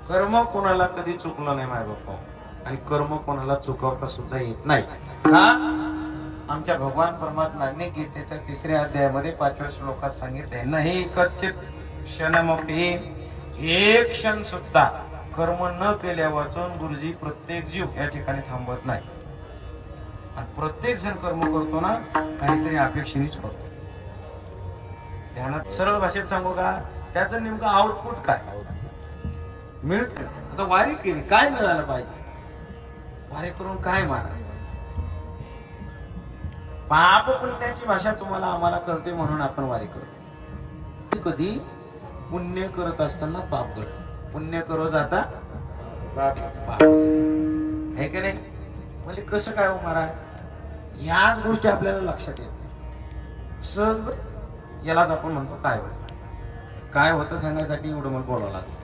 कर्म कोणाला कधी चुकलं नाही माय बापा, आणि कर्म कोणाला चुकवता सुद्धा येत नाही. का? आमच्या भगवान परमात्म्याने गीतेच्या 3ऱ्या अध्यायामध्ये 5व्या श्लोकात सांगितलंय, नाही कच्चित क्षणमपि, एक क्षण सुद्धा कर्म न केल्या वाचून गुरुजी प्रत्येक जीव या ठिकाणी थांबत नाही. आणि प्रत्येक जण कर्म करतो ना, काहीतरी अपेक्षेनेच करतो. ध्यानात सरळ भाषेत सांगू का, त्याचं नेमकं आउटपुट काय मिळतं. आता वारी केली, काय मिळालं पाहिजे? वारी करून काय मारायचं? पाप पुण्याची भाषा तुम्हाला आम्हाला कळते म्हणून आपण वारी करतो. कधी पुण्य करत असताना पाप करतो. पुण्य करत जाता पाप हे की नाही? म्हणजे कसं काय हो महाराज? ह्याच गोष्टी आपल्याला लक्षात येत नाही. सहज यालाच आपण म्हणतो काय होतं. काय होतं सांगण्यासाठी एवढं मला बोलावं लागतं.